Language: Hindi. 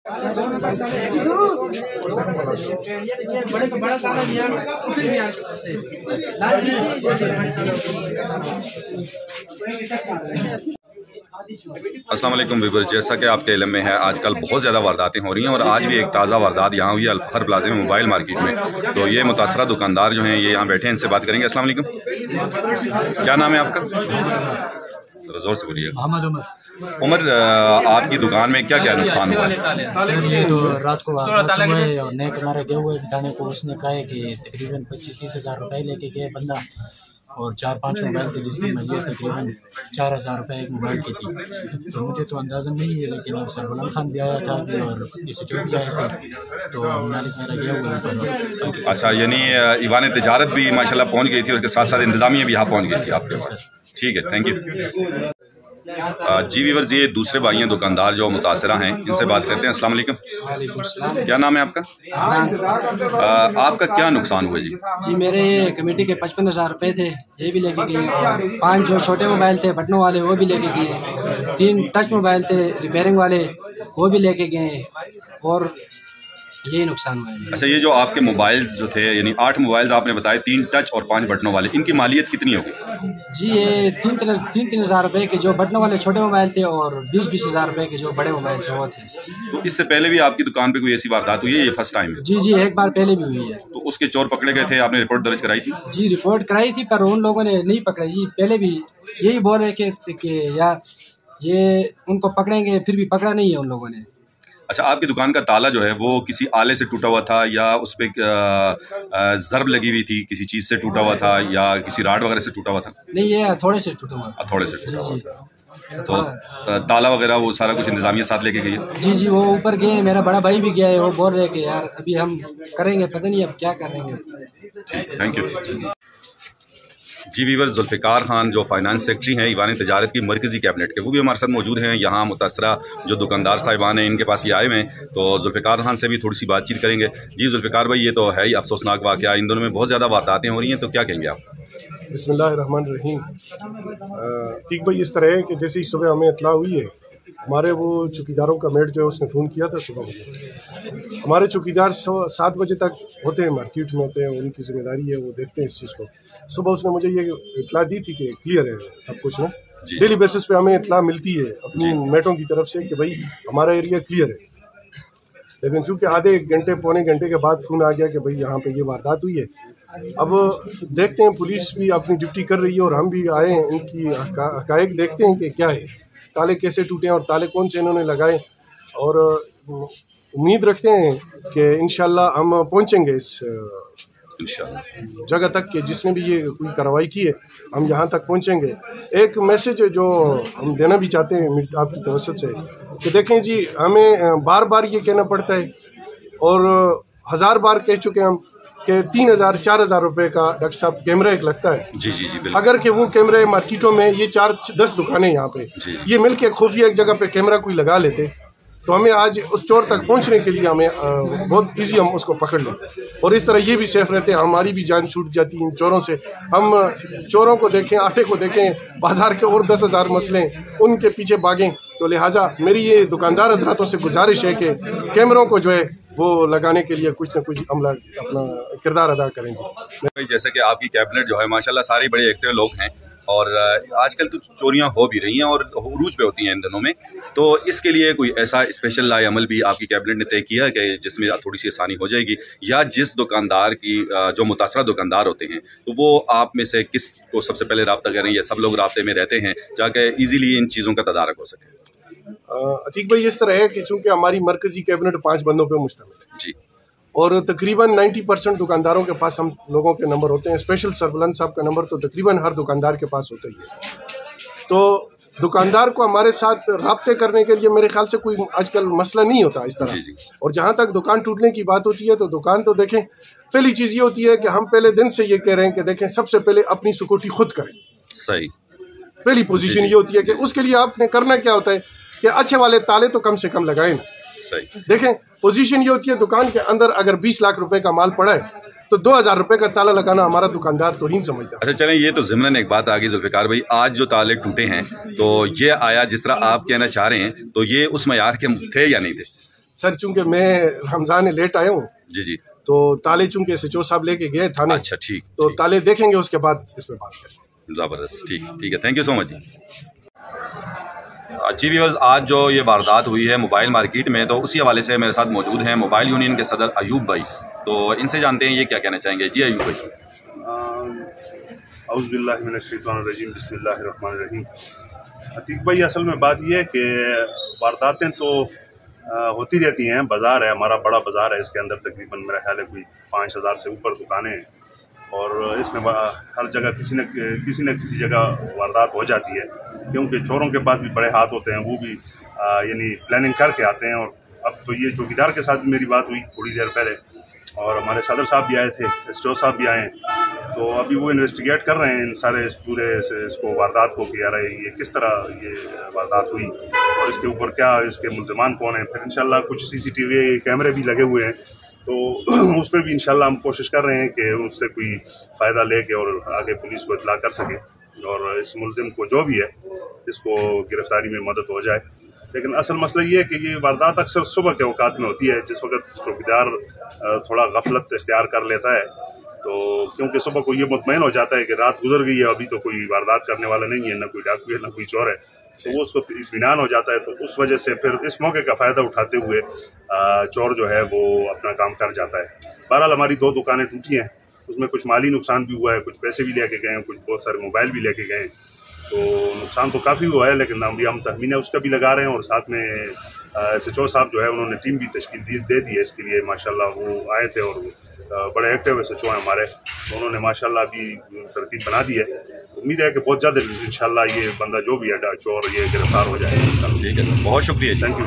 अस्सलाम वालेकुम व्यूअर्स, जैसा कि आपके इल्म में है आजकल बहुत ज़्यादा वारदातें हो रही हैं और आज भी एक ताज़ा वारदात यहाँ हुई अल्फखर प्लाजा में मोबाइल मार्केट में। तो ये मुतासरा दुकानदार जो हैं ये यहाँ बैठे हैं, इनसे बात करेंगे। अस्सलाम वालेकुम, क्या नाम है आपका? जोर से बोलिए। उमर, आपकी दुकान में क्या क्या नुकसान हुआ? ये तो रात को हुए और नेक हमारा गए हुए बिठाने को उसने कहा है कि तकरीबन 25-30 हज़ार रुपये लेके गए बंदा, और 4-5 मोबाइल थे जिसकी मलियत तकरीबन 4,000 रुपये एक मोबाइल की थी। तो मुझे तो अंदाज़ा नहीं है, लेकिन अब सरबलम खान भी आया था कि और इसे चोट भी आया था, तो मालिक मेरा गया हुआ। अच्छा, यानी ईवान तिजारत भी माशाल्लाह पहुँच गई थी और उसके साथ साथ इंतजामिया भी यहाँ पहुँच गई थी आपके पास। ठीक है, थैंक यू। जी व्यूअर्स, ये दूसरे भाई हैं दुकानदार जो मुतासरा हैं, इनसे बात करते हैं। अस्सलाम वालेकुम, क्या नाम है आपका? आपका क्या नुकसान हुआ जी? जी मेरे ये कमेटी के 55,000 रुपये थे, ये भी लेके गए। 5 जो छोटे मोबाइल थे बटनों वाले वो भी लेके गए। 3 टच मोबाइल थे रिपेयरिंग वाले वो भी लेके गए, और यही नुकसान हुआ है। अच्छा, ये जो आपके मोबाइल्स जो थे, यानी 8 मोबाइल्स आपने बताए, 3 टच और 5 बटनों वाले, इनकी मालियत कितनी होगी? जी ये 3 हज़ार रुपये के जो बटनों वाले छोटे मोबाइल थे और 20 हज़ार रुपये के जो बड़े मोबाइल थे वो थे। तो इससे पहले भी आपकी दुकान पे कोई ऐसी वारदात हुई है? ये फर्स्ट टाइम है? जी एक बार पहले भी हुई है। तो उसके चोर पकड़े गए थे, आपने रिपोर्ट दर्ज कराई थी? जी रिपोर्ट कराई थी, पर उन लोगों ने नहीं पकड़ा जी। पहले भी यही बोल रहे कि यार ये उनको पकड़ेंगे, फिर भी पकड़ा नहीं है उन लोगों ने। अच्छा, आपकी दुकान का ताला जो है वो किसी आले से टूटा हुआ था या उस पर ज़र्ब लगी हुई थी, किसी चीज़ से टूटा हुआ था या किसी राड वगैरह से टूटा हुआ था? नहीं, ये थोड़े से टूटा हुआ। थोड़े से टूटा हुआ। तो ताला वगैरह वो सारा कुछ इंतजामिया साथ लेके गई है? जी वो ऊपर गए, मेरा बड़ा भाई भी गया है, वो बोल रहे कि यार अभी हम करेंगे, पता नहीं अब क्या करेंगे। ठीक, थैंक यू। जी वीवर, जुल्फ़िकार खान जो फाइनेंस सेक्रेटरी हैं ईवान तिजारत की मरकज़ी कैबिनेट के, वो भी हमारे साथ मौजूद हैं। यहाँ मुतासरा जो दुकानदार साहिबान हैं इनके पास ये आए हुए हैं, तो जुल्फ़िकार खान से भी थोड़ी सी बातचीत करेंगे। जी जुल्फ़िकार भाई, ये तो है ही अफसोसनाक वाक़या, इन दोनों में बहुत ज़्यादा वारदातें हो रही हैं, तो क्या कहेंगे आप? बिस्मिल्लाहिर्रहमानिर्रहीम। ठीक भाई, इस तरह है कि जैसे ही सुबह हमें इत्तला हुई है, हमारे वो चौकीदारों का मेट जो है उसने फ़ोन किया था सुबह मुझे। हमारे चौकीदार 7 बजे तक होते हैं, मार्केट में होते हैं, उनकी जिम्मेदारी है, वो देखते हैं इस चीज़ को। सुबह उसने मुझे ये इत्तला दी थी कि क्लियर है सब कुछ ना, डेली बेसिस पे हमें इत्तला मिलती है अपनी मेटों की तरफ से कि भाई हमारा एरिया क्लियर है। लेकिन चूँकि आधे घंटे पौने घंटे के बाद फ़ोन आ गया कि भाई यहाँ पे ये वारदात हुई है। अब देखते हैं, पुलिस भी अपनी ड्यूटी कर रही है और हम भी आए हैं, इनकी हकायक देखते हैं कि क्या है, ताले कैसे टूटे और ताले कौन से इन्होंने लगाए, और उम्मीद रखते हैं कि इंशाल्लाह हम पहुंचेंगे इस जगह तक कि जिसने भी ये कोई कार्रवाई की है, हम यहाँ तक पहुंचेंगे। एक मैसेज जो हम देना भी चाहते हैं आपकी तवज्जो से कि देखें जी, हमें बार बार ये कहना पड़ता है और 1000 बार कह चुके हम कि 3,000-4,000 रुपये का डॉक्टर साहब कैमरा एक लगता है। जी अगर कि वो कैमरे मार्केटों में ये 4-10 दुकानें यहाँ पे ये मिल के खुफिया एक जगह पे कैमरा कोई लगा लेते, तो हमें आज उस चोर तक पहुँचने के लिए हमें बहुत ईजी हम उसको पकड़ लेते, और इस तरह ये भी सेफ रहते हैं, हमारी भी जान छूट जाती है इन चोरों से। हम चोरों को देखें, आटे को देखें, बाजार के और 10,000 मसले उनके पीछे भागें। तो लिहाजा मेरी ये दुकानदार हजरातों से गुजारिश है कि कैमरों को जो है वो लगाने के लिए कुछ न कुछ अमला अपना किरदार अदा करेंगे। जैसे कि आपकी कैबिनेट जो है माशाल्लाह सारे बड़े एक्टिव लोग हैं, और आजकल तो चोरियां हो भी रही हैं और उरूज पे होती हैं इन दिनों में, तो इसके लिए कोई ऐसा स्पेशल लाए अमल भी आपकी कैबिनेट ने तय किया कि जिसमें थोड़ी सी आसानी हो जाएगी, या जिस दुकानदार की जो मुतासरा दुकानदार होते हैं तो वो आप में से किस को सबसे पहले रब्ता करें, या सब लोग राब्ते में रहते हैं जाके ईजीली इन चीज़ों का तदारक हो सके? अतीक भाई, इस तरह है कि चूँकि हमारी मरकजी कैबिनेट 5 बंदों पे मुश्तमिल है जी, और तकरीबन 90% दुकानदारों के पास हम लोगों के नंबर होते हैं। स्पेशल सरबलंद साहब का नंबर तो तकरीबन हर दुकानदार के पास होता ही है। तो दुकानदार को हमारे साथ राब्ते करने के लिए मेरे ख्याल से कोई आजकल मसला नहीं होता इस तरह। और जहाँ तक दुकान टूटने की बात होती है, तो दुकान तो देखें, पहली चीज़ ये होती है कि हम पहले दिन से ये कह रहे हैं कि देखें, सबसे पहले अपनी सिक्योरिटी खुद करें। सही, पहली पोजीशन ये होती है कि उसके लिए आपने करना क्या होता है कि अच्छे वाले ताले तो कम से कम लगाए ना। सही, देखें, पोजीशन ये होती है, दुकान के अंदर अगर 20 लाख रुपए का माल पड़ा है तो 2,000 रुपए का ताला लगाना हमारा दुकानदार तौहीन समझता है। अच्छा चलें, ये तो ज़िमरन एक बात आ गई जुल्फ़िकार भाई, आज जो ताले टूटे हैं तो ये आया जिस तरह आप कहना चाह रहे हैं, तो ये उस मयार के थे या नहीं थे? सर चूंकि मैं रमज़ान लेट आया हूँ जी जी, तो ताले चूंकि SHO साहब लेके गए थाने। अच्छा ठीक, तो ताले देखेंगे, उसके बाद इस पर बात करें। ज़बरदस्त, ठीक ठीक है, थैंक यू सो मच जी। जी व्यूअर्स, आज जो ये वारदात हुई है मोबाइल मार्केट में, तो उसी हवाले से मेरे साथ मौजूद हैं मोबाइल यूनियन के सदर अयूब भाई। तो इनसे जानते हैं ये क्या कहना चाहेंगे। जी अयूब भाई। औज़ुबिल्लाहि मिनश्शैतानिर्रजीम, बिस्मिल्लाहिर्रहमानिर्रहीम। अतीक भाई, असल में बात यह है कि वारदातें तो होती रहती हैं। बाज़ार है हमारा, बड़ा बाज़ार है, इसके अंदर तकरीबन मेरा ख्याल है कोई 5000 से ऊपर दुकानें हैं और इसमें हर जगह किसी न किसी जगह वारदात हो जाती है, क्योंकि चोरों के पास भी बड़े हाथ होते हैं, वो भी यानी प्लानिंग करके आते हैं। और अब तो ये चौकीदार के साथ मेरी बात हुई थोड़ी देर पहले और हमारे सदर साहब भी आए थे, SHO साहब भी आए, तो अभी वो इन्वेस्टिगेट कर रहे हैं इन सारे पूरे इसको वारदात को कि यार ये किस तरह ये वारदात हुई और इसके ऊपर क्या इसके मुल्ज़िमान कौन है। फिर इंशाल्लाह कुछ CCTV कैमरे भी लगे हुए हैं, तो उस पर भी इंशाल्लाह हम कोशिश कर रहे हैं कि उससे कोई फ़ायदा लेके और आगे पुलिस को इत्तला कर सके और इस मुल्ज़िम को जो भी है इसको गिरफ्तारी में मदद हो जाए। लेकिन असल मसला ये है कि ये वारदात अक्सर सुबह के औकात में होती है, जिस वक्त चौकीदार थोड़ा गफलत इख्तियार कर लेता है, तो क्योंकि सुबह को ये मुतमईन हो जाता है कि रात गुजर गई है, अभी तो कोई वारदात करने वाला नहीं है, ना कोई डाकू है, ना कोई चोर है, तो वो उसको इत्मीनान हो जाता है। तो उस वजह से फिर इस मौके का फ़ायदा उठाते हुए चोर जो है वो अपना काम कर जाता है। बहरहाल हमारी 2 दुकानें टूटी हैं, उसमें कुछ माली नुकसान भी हुआ है, कुछ पैसे भी लेके गए हैं, कुछ बहुत सारे मोबाइल भी लेके गए हैं, तो नुकसान तो काफ़ी हुआ है। लेकिन अभी हम तखमीना उसका भी लगा रहे हैं और साथ में SHO साहब जो है उन्होंने टीम भी तश्कील दे दी है इसके लिए। माशाल्लाह वो आए थे और बड़े एक्टिव SHO हैं हमारे, तो उन्होंने माशाल्लाह अभी तरतीब बना दी है। उम्मीद है कि बहुत जल्द इंशाल्लाह ये बंदा जो भी है चोर ये गिरफ्तार हो जाएगा। ठीक है सर, बहुत शुक्रिया, थैंक यू।